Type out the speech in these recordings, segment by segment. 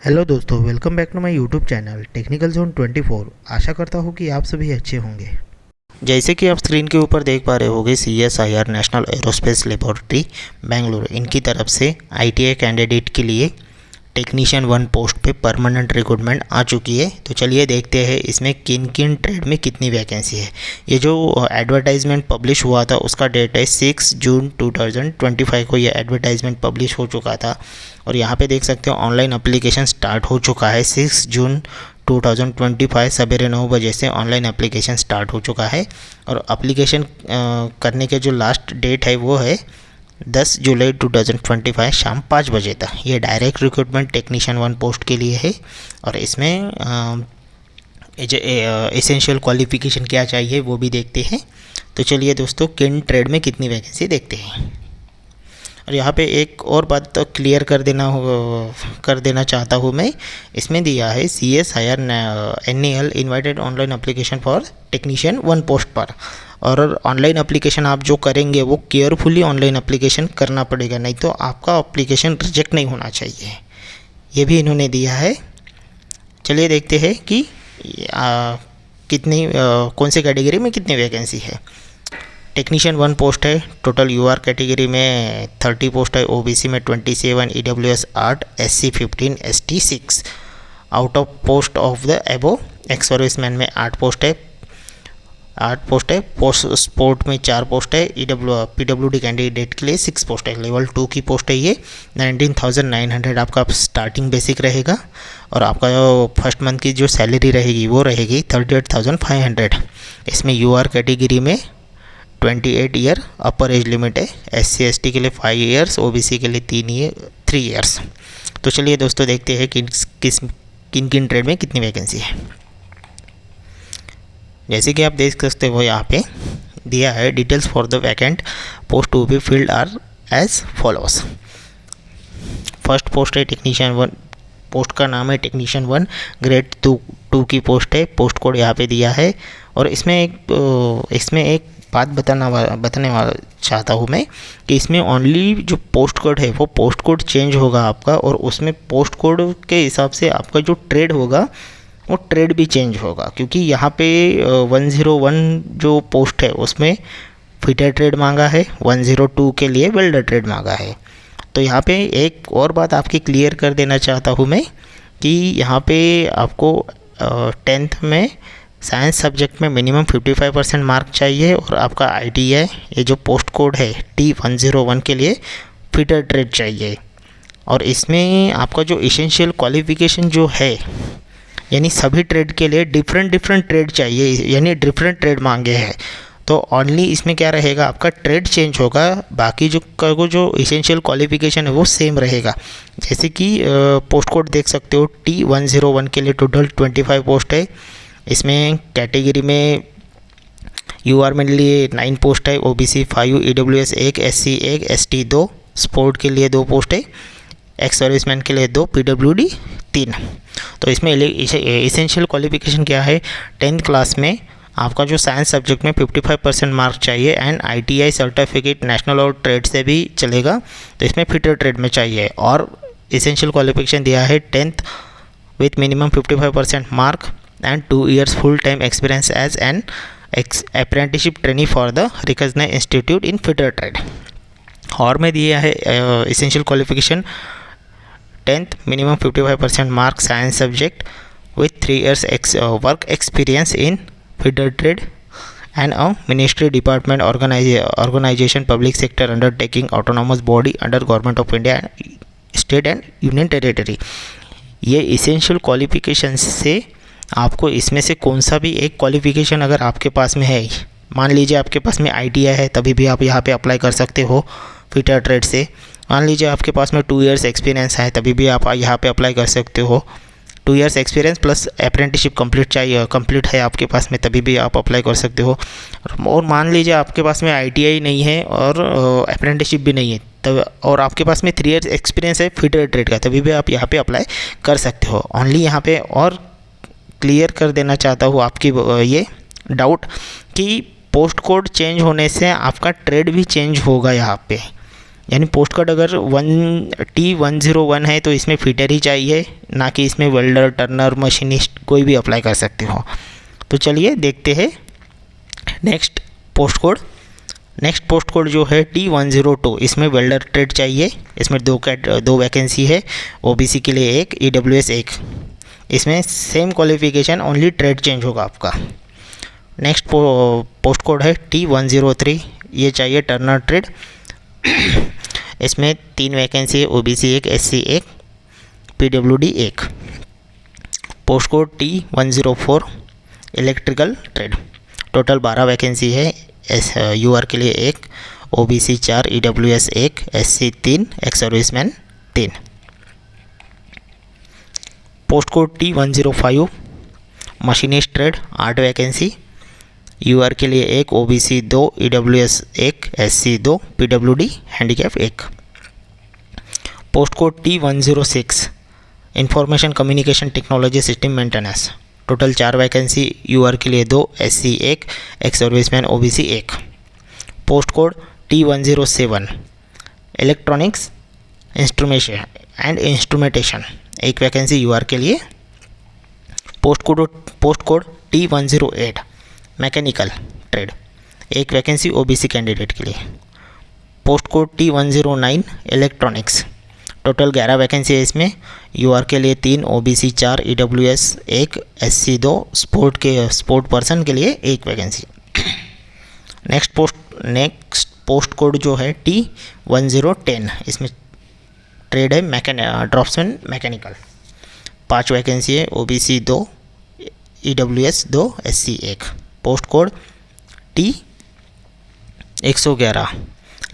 Hello दोस्तों, welcome back to my YouTube channel technical zone 24। आशा करता हूँ कि आप सभी अच्छे होंगे। जैसे कि आप स्क्रीन के ऊपर देख पा रहे होंगे, CSIR national aerospace laboratory Bengaluru इनकी तरफ से ITI कैंडिडेट के लिए टेक्नीशियन 1 पोस्ट पे परमानेंट रिक्रूटमेंट आ चुकी है। तो चलिए देखते हैं इसमें किन किन ट्रेड में कितनी वैकेंसी है। ये जो एडवर्टाइजमेंट पब्लिश हुआ था उसका डेट है 6 जून 2025 को ये एडवर्टाइजमेंट पब्लिश हो चुका था। और यहाँ पे देख सकते हो ऑनलाइन एप्लीकेशन स्टार्ट हो चुका है। 6 जून 2025 सवेरे 9 बजे से ऑनलाइन एप्लीकेशन स्टार्ट हो चुका है। और एप्लीकेशन करने के जो लास्ट डेट है वो है 10 जुलाई 2025 शाम 5 बजे तक। ये डायरेक्ट रिक्रूटमेंट टेक्नीशियन 1 पोस्ट के लिए है। और इसमें एसेंशियल क्वालिफिकेशन क्या चाहिए वो भी देखते हैं। तो चलिए दोस्तों, किन ट्रेड में कितनी वैकेंसी देखते हैं। और यहाँ पे एक और बात तो क्लियर कर देना चाहता हूँ मैं। इसमें दिया है CSIR NAL invited online application for technician 1 post पर। और ऑनलाइन एप्लीकेशन आप जो करेंगे वो केयरफुली ऑनलाइन एप्लीकेशन करना पड़ेगा, नहीं तो आपका एप्लीकेशन रिजेक्ट नहीं होना चाहिए। ये भी इन्होंने दिया है। चलिए देखते हैं कि कौन सी कैटेगरी में कितनी वैकेंसी है। टेक्नीशियन 1 पोस्ट है। टोटल UR कैटेगरी में 30 पोस्ट है, OBC में 27, EWS 8, SC 15, ST 6। Out of post of the एबो एक्स सर्विसमैन में 8 पोस्ट है। पोस्ट स्पोर्ट में 4 पोस्ट है। PWD कैंडिडेट के लिए 6 पोस्ट है। लेवल 2 की पोस्ट है ये। 19,900 आपका स्टार्टिंग बेसिक रहेगा। और आपका जो फर्स्ट मंथ की जो सैलरी रहेगी वो रहेगी 38,500। इसमें UR कैटेगरी में 28 ईयर अपर एज लिमिट है। SC ST के लिए 5 ईयर्स, OBC के लिए 3 ईयर्स। तो चलिए दोस्तों देखते हैं कि किन किन ट्रेड में कितनी वैकेंसी है। जैसे कि आप देख सकते हो यहाँ पे दिया है details for the vacant post to be filled are as follows. First post है टेक्नीशियन 1, पोस्ट का नाम है टेक्नीशियन 1, ग्रेड 2 की पोस्ट है। पोस्ट कोड यहाँ पे दिया है। और इसमें एक बात बताने वाला चाहता हूँ मैं कि इसमें ओनली जो पोस्ट कोड है वो पोस्ट कोड चेंज होगा आपका। और उसमें पोस्ट कोड के हिसाब से आपका जो ट्रेड होगा वो ट्रेड भी चेंज होगा। क्योंकि यहाँ पे 101 जो पोस्ट है उसमें फिटर ट्रेड मांगा है, 102 के लिए वेल्डर ट्रेड मांगा है। तो यहाँ पे एक और बात आपकी क्लियर कर देना चाहता हूँ मैं कि यहाँ पे आपको 10th में साइंस सब्जेक्ट में मिनिमम 55% मार्क चाहिए। और आपका ITI ये जो पोस्ट कोड है T101 के लिए फिटर ट्रेड चाहिए। और इसमें आपका जो एसेंशियल क्वालिफिकेशन जो है, यानी सभी ट्रेड के लिए डिफरेंट ट्रेड चाहिए, यानी डिफरेंट ट्रेड मांगे हैं। तो ओनली इसमें क्या रहेगा, आपका ट्रेड चेंज होगा, बाकी जो एसेंशियल क्वालिफिकेशन है वो सेम रहेगा। जैसे कि पोस्ट कोड देख सकते हो T101 के लिए टोटल 25 पोस्ट है। इसमें कैटेगरी में UR में लिए 9 पोस्ट है, OBC 5, EWS 1, SC 1, ST 2, sport के लिए 2 पोस्ट है, एक्स सर्विसमैन के लिए 2, PWD 3। तो इसमें एसेंशियल क्वालिफिकेशन क्या है, 10th क्लास में आपका जो साइंस सब्जेक्ट में 55% मार्क चाहिए। एंड ITI सर्टिफिकेट नेशनल और ट्रेड से भी चलेगा, तो इसमें फिटर ट्रेड में चाहिए। और एसेंशियल क्वालिफिकेशन दिया है 10th with minimum 55% mark and 2 years full-time experience as an apprenticeship trainee for the recognized institute in fitter trade। और में दिया है essential qualification 10th minimum 55% mark science subject with 3 years work experience in fitter trade and a ministry department organization public sector undertaking autonomous body under government of India state and union territory। ये essential qualifications से आपको इसमें से कौन सा भी एक qualification अगर आपके पास में है, मान लीजिए आपके पास में ITI है, तभी भी आप यहाँ पे अप्लाई कर सकते हो फिटर ट्रेड से। मान लीजिए आपके पास में 2 इयर्स एक्सपीरियंस है, तभी भी आप यहाँ पे अप्लाई कर सकते हो। 2 years experience plus apprenticeship complete है आपके पास में, तभी भी आप अप्लाई कर सकते हो। और मान लीजिए आपके पास में ITI नहीं है और अप्रेंटिसशिप भी नहीं है, तब और आपके पास में 3 इयर्स एक्सपीरियंस है फिटर ट्रेड का, तभी भी आप यहाँ पे अप्लाई कर सकते हो। ओनली यहाँ पे और क्लियर कर देना चाहता हूँ आपकी ये डाउट कि पोस्ट कोड चेंज होने से आपका ट्रेड भी चेंज होगा यहाँ पे। यानी पोस्ट कोड अगर T101 है तो इसमें फिटर ही चाहिए, ना कि इसमें वेल्डर, टर्नर, मशीनिस्ट कोई भी अप्लाई कर सकते हो। तो चलिए देखते हैं next post code. Next post code जो है T102, इसमें वेल्डर ट्रेड चाहिए। इसमें दो वैकेंसी है, OBC के लिए एक, EWS एक। इसमें same qualification, only trade change होगा आपका। नेक्स्ट पोस्ट कोड है T103, ये चाहिए टर्नर ट्रेड। इसमें 3 वैकेंसी है, OBC एक, SC एक, PWD एक। Post code T104 electrical trade, total 12 vacancy है। UR के लिए एक, OBC 4, EWS एक, SC 3, ex serviceman 3। Post code T105 machinist trade, 8 vacancy. UR के लिए एक, OBC 2, EWS एक, SC 2, PWD हैंडीकैप एक। Post code T106 information communication technology system maintenance, total 4 vacancy. UR के लिए 2, SC एक, एक्स सर्विसमैन OBC एक। Post code T107 electronics instrumentation and instrumentation, एक वैकेंसी UR के लिए। Post code T108 mechanical trade, एक vacancy OBC candidate के लिए। Post code T109 electronics, total 11 vacancy है इसमें। UR के लिए 3, OBC 4, EWS एक, SC 2, स्पोर्ट पर्सन के लिए एक वैकेंसी। नेक्स्ट पोस्ट कोड जो है T1010, इसमें ट्रेड है ड्रॉप्समैन मैकेनिकल, 5 वैकेंसी है, OBC 2, EWS 2, SC एक। Post code T111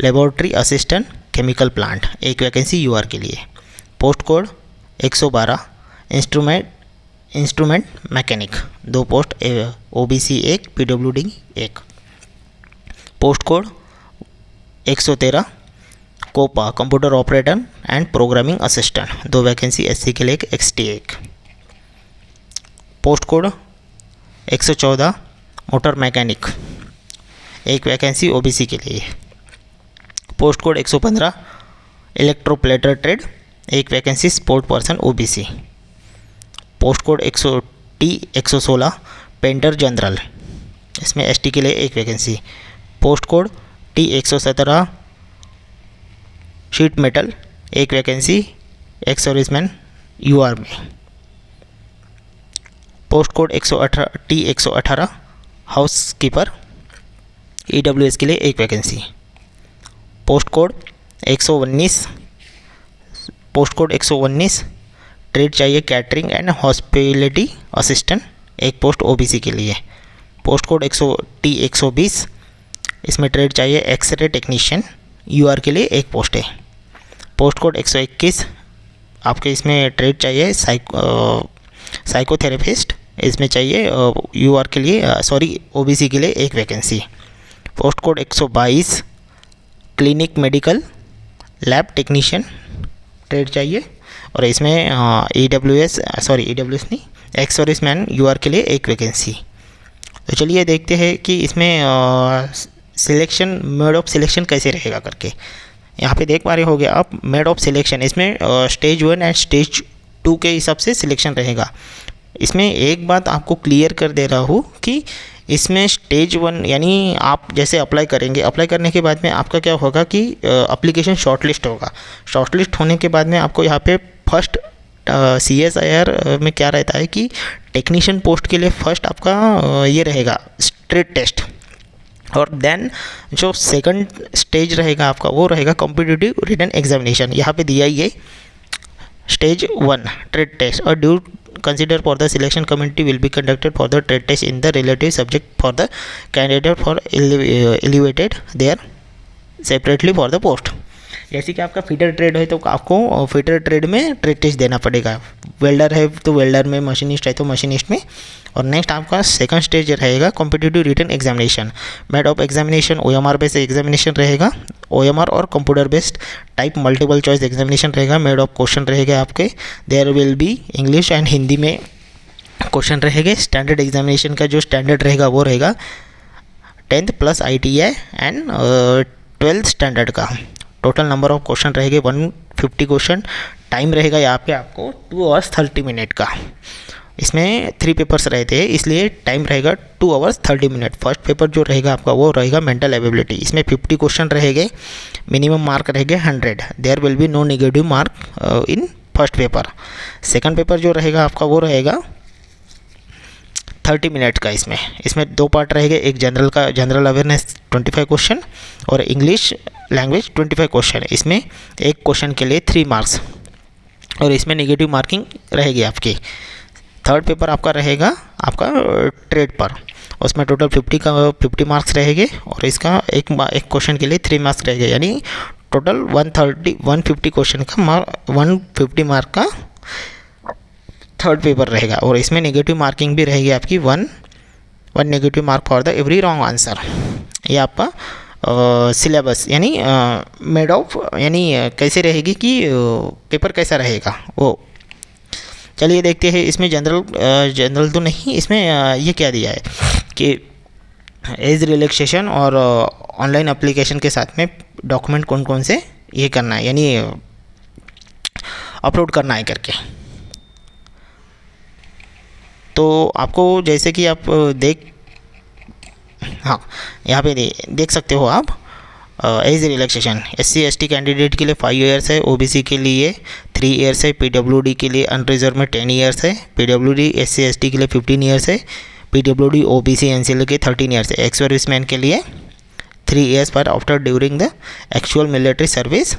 laboratory assistant chemical plant, एक वैकेंसी UR के लिए। Post code 112 instrument mechanic, 2 post, OBC एक, PWD एक। Post code 113 COPA computer operator and programming assistant, 2 vacancy, SC के लिए एक, XT एक। पोस्ट कोड 114 मोटर मैकेनिक, एक वैकेंसी OBC के लिए। पोस्ट कोड 115 इलेक्ट्रोप्लेटर ट्रेड, एक vacancy, sport person OBC। Post code T116 painter general, इसमें ST के लिए एक vacancy. Post code T117 sheet metal, एक वैकेंसी, एक्स सर्विसमैन UR में। Post code T118 house keeper, EWS के लिए एक वैकेंसी। पोस्ट कोड 119 ट्रेड चाहिए कैटरिंग एंड हॉस्पिटैलिटी असिस्टेंट, एक पोस्ट OBC के लिए। पोस्ट कोड T120 इसमें ट्रेड चाहिए एक्सरे टेक्नीशियन, UR के लिए एक पोस्ट है। पोस्ट कोड 121 आपके इसमें ट्रेड चाहिए साइकोथेरेपिस्ट, इसमें चाहिए UR के लिए OBC के लिए एक vacancy. Post code 122 clinic medical lab technician trade चाहिए, और इसमें EWS नहीं, एक्स सर्विसमैन UR के लिए एक वैकेंसी। तो चलिए देखते हैं कि इसमें सिलेक्शन, मेड ऑफ सिलेक्शन कैसे रहेगा करके। यहाँ पे देख पा रहे होगे आप, मेड ऑफ सिलेक्शन, इसमें स्टेज 1 एंड स्टेज 2 के हिसाब से सिलेक्शन रहेगा। इसमें एक बात आपको क्लियर कर दे रहा हूँ कि इसमें स्टेज 1 यानी आप जैसे अप्लाई करेंगे, अप्लाई करने के बाद में आपका क्या होगा कि एप्लीकेशन शॉर्टलिस्ट होगा। शॉर्टलिस्ट होने के बाद में आपको यहाँ पे फर्स्ट CSIR में क्या रहता है कि टेक्नीशियन पोस्ट के लिए फर्स्ट आपका ये रहेगा स्ट्रेट टेस्ट, और देन जो सेकंड स्टेज रहेगा आपका वो रहेगा कॉम्पिटिटिव रिटन एग्जामिनेशन। यहाँ पे दिया ही है स्टेज 1 ट्रेड टेस्ट, और due consider for the selection committee will be conducted for the trade test in the relative subject for the candidate for elevated there separately for the post। जैसे कि आपका fitter trade है तो आपको fitter trade में trade test देना पड़ेगा, welder है तो वेल्डर में, मशीनिस्ट है तो मशीनिस्ट में। और नेक्स्ट आपका सेकंड स्टेज रहेगा competitive written examination, mode of examination OMR based examination रहेगा, OMR और computer based type multiple choice examination रहेगा। मेड ऑफ क्वेश्चन रहेगा आपके, there will be English and Hindi में क्वेश्चन रहेंगे। स्टैंडर्ड एग्जामिनेशन का जो स्टैंडर्ड रहेगा वो रहेगा 10th plus ITI and 12th standard का। टोटल नंबर ऑफ क्वेश्चन रहेंगे 150 क्वेश्चन। टाइम रहेगा यहाँ पे आपको 2 आवर्स 30 मिनट का। इसमें 3 पेपर्स रहते हैं, इसलिए टाइम रहेगा 2 आवर्स 30 मिनट। फर्स्ट पेपर जो रहेगा आपका वो रहेगा मेंटल एबिलिटी। इसमें 50 क्वेश्चन रहेंगे, मिनिमम मार्क रहेंगे 100। There will be no negative mark in first paper. Second paper जो रहेगा आपका वो रहेगा 30 मिनट का। इसमें 2 पार्ट रहेंगे, एक जनरल अवेयरनेस 25 क्वेश्चन और इंग्लिश लैंग्वेज 25 क्वेश्चन। इसमें एक क्वेश्चन के लिए 3 मार्क्स और इसमें नेगेटिव मार्किंग रहेगी आपकी। थर्ड पेपर आपका रहेगा आपका ट्रेड पर, उसमें टोटल 50 मार्क्स रहेंगे और इसका एक क्वेश्चन के लिए 3 मार्क्स रहेंगे, यानी टोटल 150 क्वेश्चन का 150 मार्क का थर्ड पेपर रहेगा। और इसमें नेगेटिव मार्किंग भी रहेगी आपकी, one negative mark for the every wrong answer. ये आपका सिलेबस यानी मेड ऑफ, यानी कैसे रहेगी कि पेपर कैसा रहेगा वो। चलिए देखते हैं इसमें जनरल तो नहीं, इसमें ये क्या दिया है कि एज रिलैक्सेशन और ऑनलाइन एप्लीकेशन के साथ में डॉक्यूमेंट कौन कौन से ये करना है, यानी अपलोड करना है करके। तो आपको जैसे कि आप यहाँ पे देख सकते हो आप age relaxation SC ST candidate के लिए 5 ईयर्स है, OBC के लिए 3 ईयर्स है, PWD के लिए अनरिजर्व में 10 ईयर्स है, PWD SC ST के लिए 15 ईयर्स है, PWD OBC NCL के 13 ईयर्स है, एक्स सर्विसमैन के लिए 3 ईयर्स पर after during the actual military service.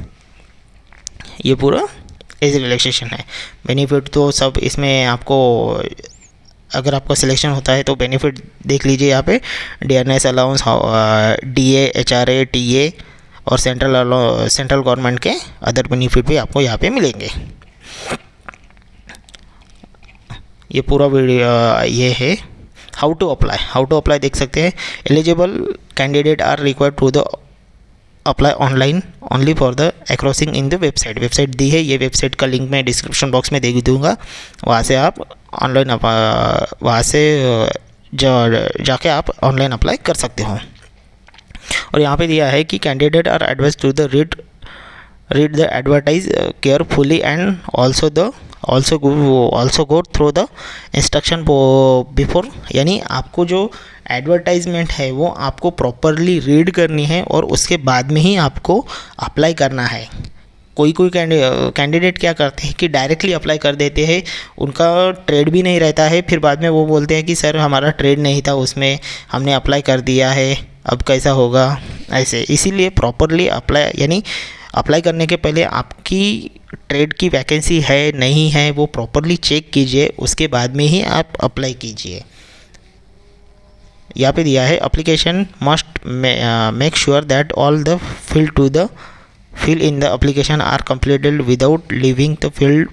ये पूरा एज रिलैक्सेशन है। बेनिफिट तो सब इसमें आपको, अगर आपका सिलेक्शन होता है तो बेनिफिट देख लीजिए यहाँ पे, DNS allowance, DA HRA TA और सेंट्रल गवर्नमेंट के अदर बेनिफिट भी आपको यहाँ पे मिलेंगे। ये पूरा वीडियो ये है हाउ टू अप्लाई देख सकते हैं। Eligible candidate are required to the apply online only for the acrossing in the website दी है। ये वेबसाइट का लिंक मैं डिस्क्रिप्शन बॉक्स में दे दूँगा, वहाँ से आप ऑनलाइन वहाँ से जाके आप ऑनलाइन अप्लाई कर सकते हो। और यहाँ पे दिया है कि candidate are advise to the read the advertise carefully and also go through the instruction before, यानी आपको जो एडवर्टाइजमेंट है वो आपको प्रॉपरली रीड करनी है और उसके बाद में ही आपको अप्लाई करना है। कोई कैंडिडेट क्या करते हैं कि डायरेक्टली अप्लाई कर देते हैं, उनका ट्रेड भी नहीं रहता है, फिर बाद में वो बोलते हैं कि सर हमारा ट्रेड नहीं था उसमें, हमने अप्लाई कर दिया है, अब कैसा होगा ऐसे। इसीलिए प्रॉपरली अप्लाई करने के पहले आपकी ट्रेड की वैकेंसी है नहीं है वो प्रॉपरली चेक कीजिए, उसके बाद में ही आप अप्लाई कीजिए। यहाँ पे दिया है application must make sure that all the fill in the application are completed without leaving the field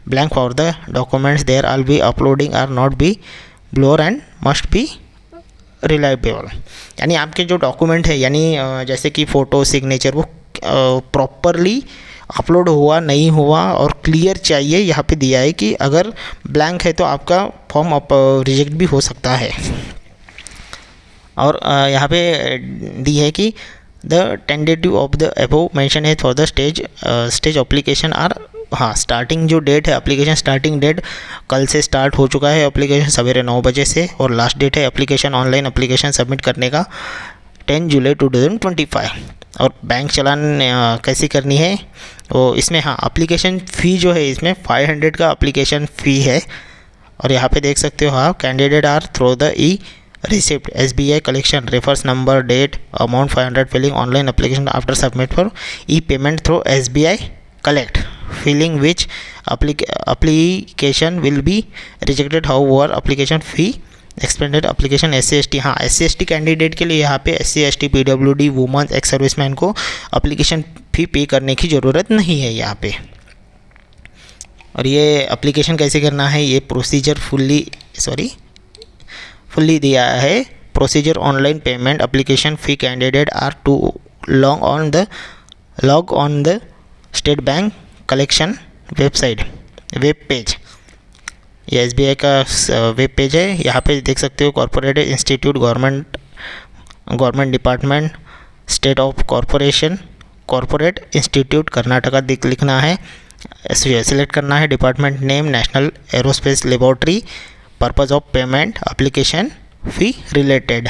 blank for the documents there will be uploading are not be blur and must be reliable। यानी आपके जो document है, यानी जैसे कि photo signature, वो properly upload हुआ नहीं हुआ और क्लियर चाहिए। यहाँ पे दिया है कि अगर ब्लैंक है तो आपका फॉर्म रिजेक्ट भी हो सकता है। और यहाँ पे दी है कि the tentative of the above mention है for the stage application are, starting जो डेट है एप्लीकेशन स्टार्टिंग डेट कल से स्टार्ट हो चुका है एप्लीकेशन सवेरे 9 बजे से, और लास्ट डेट है एप्लीकेशन ऑनलाइन एप्लीकेशन सबमिट करने का 10 जुलाई 2025। और बैंक चलान कैसी करनी है वो इसमें, एप्लीकेशन फ़ी जो है इसमें 500 का एप्लीकेशन फ़ी है। और यहाँ पे देख सकते हो आप candidate are through the receipt SBI collection reference number date amount 500 filling online application after submit for e-payment through SBI collect filling which application will be rejected however application fee expended application SC ST। SC ST candidate के लिए यहाँ पे SC ST PWD women ex serviceman को application fee पे करने की ज़रूरत नहीं है यहाँ पे। और ये एप्लीकेशन कैसे करना है ये प्रोसीजर फुल्ली दिया है। Procedure online payment application fee candidate are to log on the state bank collection web page. ये SBI का वेब पेज है। यहाँ पे देख सकते हो corporate institute government department state of corporation, corporate institute Karnataka लिखना है, सिलेक्ट करना है, department name national aerospace laboratory, purpose of payment application fee related,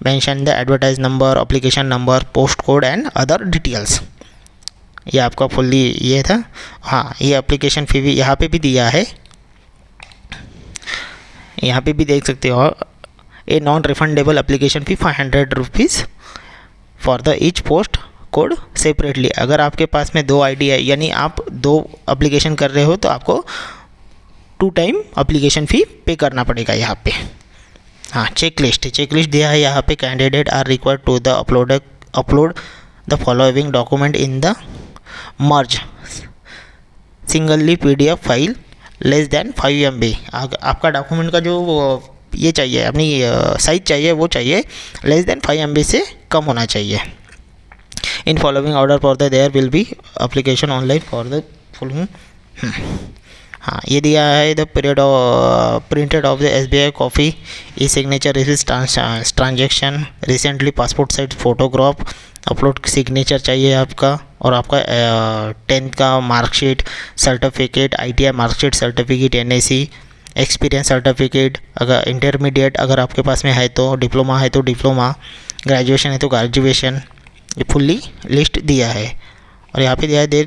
mention the advertise number, application number, post code and other details. ये आपका fully ये था। हाँ, ये एप्लीकेशन फ़ी भी यहाँ पे भी दिया है, यहाँ पे भी देख सकते हो। A non refundable application fee 500 rupees for the each post code separately. अगर आपके पास में 2 आईडी है, यानी आप 2 एप्लीकेशन कर रहे हो, तो आपको 2 टाइम एप्लीकेशन फ़ी पे करना पड़ेगा यहाँ पे। हाँ, चेकलिस्ट दिया है यहाँ पे। Candidate are required to the upload the following document in the merge singly PDF file less than 5 MB। आपका डॉक्यूमेंट का जो ये चाहिए, अपनी साइज़ चाहिए, वो चाहिए लेस देन 5 MB से कम होना चाहिए। In following order for the there will be application online for the following. हाँ, ये दिया है। The period of printed of the SBI copy, e signature receive transaction, recently passport size photograph, upload signature चाहिए आपका, और आपका 10th का marksheet, certificate, ITI marksheet, certificate, NAC, experience certificate, अगर इंटरमीडिएट अगर आपके पास में है तो, डिप्लोमा है तो डिप्लोमा, ग्रेजुएशन है तो ग्रेजुएशन। ये फुल्ली लिस्ट दिया है। और यहाँ पे दिया है the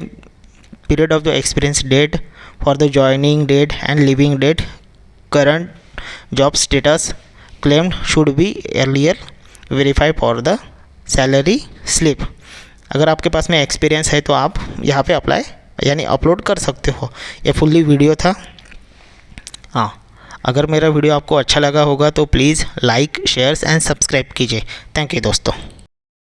period of the experience, date for the joining date and leaving date, current job status, claimed should be earlier verify for the salary slip. अगर आपके पास में एक्सपीरियंस है तो आप यहाँ पे अप्लाई यानी अपलोड कर सकते हो। ये फुल्ली वीडियो था। हाँ, अगर मेरा वीडियो आपको अच्छा लगा होगा तो please like, shares and subscribe कीजिए। थैंक यू दोस्तों।